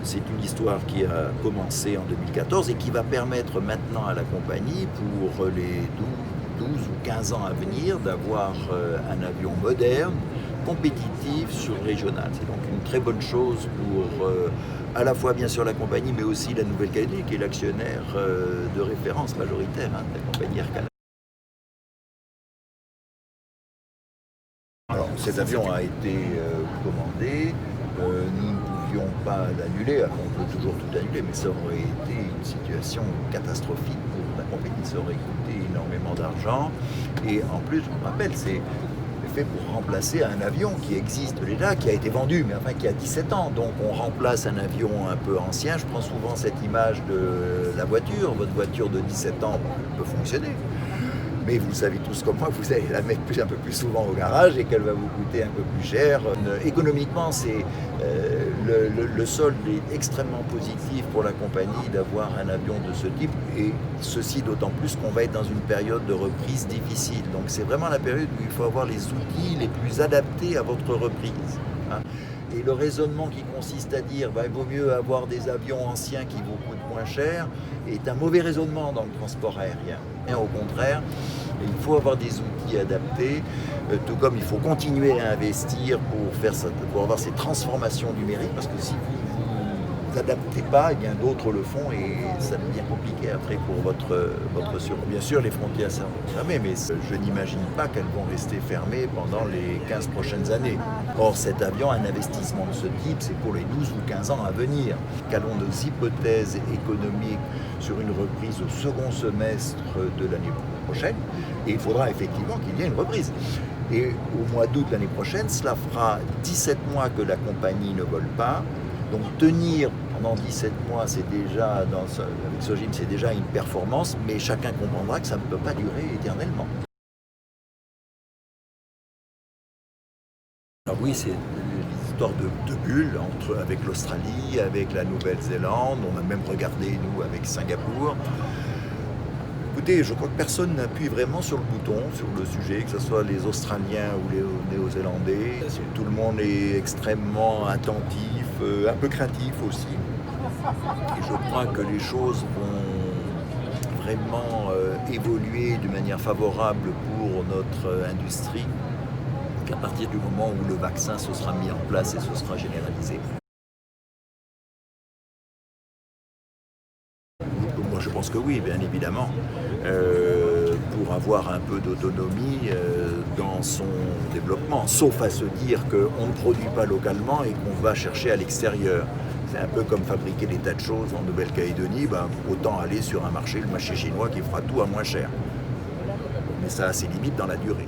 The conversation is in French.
c'est une histoire qui a commencé en 2014 et qui va permettre maintenant à la compagnie, pour les 12 ou 15 ans à venir, d'avoir un avion moderne, compétitif sur le régional. C'est donc une très bonne chose pour à la fois bien sûr la compagnie, mais aussi la Nouvelle-Calédonie, qui est l'actionnaire de référence majoritaire de la compagnie Air Canada. Alors cet avion a été commandé, nous ne pouvions pas l'annuler, alors on peut toujours tout annuler, mais ça aurait été une situation catastrophique pour la compagnie, ça aurait coûté énormément d'argent, et en plus, je me rappelle, c'est fait pour remplacer un avion qui existe déjà, qui a été vendu, mais enfin qui a 17 ans. Donc on remplace un avion un peu ancien. Je prends souvent cette image de la voiture. Votre voiture de 17 ans peut fonctionner, mais vous savez tous comme moi, vous allez la mettre un peu plus souvent au garage et qu'elle va vous coûter un peu plus cher. Économiquement, le solde est extrêmement positif pour la compagnie d'avoir un avion de ce type, et ceci d'autant plus qu'on va être dans une période de reprise difficile. Donc c'est vraiment la période où il faut avoir les outils les plus adaptés à votre reprise. Et le raisonnement qui consiste à dire il vaut mieux avoir des avions anciens qui vous coûtent moins cher est un mauvais raisonnement dans le transport aérien. Et au contraire, il faut avoir des outils adaptés, tout comme il faut continuer à investir pour avoir ces transformations numériques, parce que si vous adaptez pas, eh bien d'autres le font et ça devient compliqué après pour votre survie. Bien sûr, les frontières sont fermées, mais je n'imagine pas qu'elles vont rester fermées pendant les 15 prochaines années. Or, cet avion, un investissement de ce type, c'est pour les 12 ou 15 ans à venir. Qu'allons nos hypothèses économiques sur une reprise au second semestre de l'année prochaine, et il faudra effectivement qu'il y ait une reprise. Et au mois d'août l'année prochaine, cela fera 17 mois que la compagnie ne vole pas. Donc tenir pendant 17 mois, c'est déjà, avec Sojim, c'est déjà une performance, mais chacun comprendra que ça ne peut pas durer éternellement. Alors oui, c'est une histoire de bulles avec l'Australie, avec la Nouvelle-Zélande, on a même regardé, nous, avec Singapour. Écoutez, je crois que personne n'appuie vraiment sur le bouton, sur le sujet, que ce soit les Australiens ou les Néo-Zélandais. Tout le monde est extrêmement attentif, un peu craintif aussi. Et je crois que les choses vont vraiment évoluer de manière favorable pour notre industrie, qu'à partir du moment où le vaccin se sera mis en place et se sera généralisé. Moi, je pense que oui, bien évidemment, pour avoir un peu d'autonomie dans son développement, sauf à se dire qu'on ne produit pas localement et qu'on va chercher à l'extérieur. C'est un peu comme fabriquer des tas de choses en Nouvelle-Calédonie, autant aller sur un marché, le marché chinois, qui fera tout à moins cher. Mais ça a ses limites dans la durée.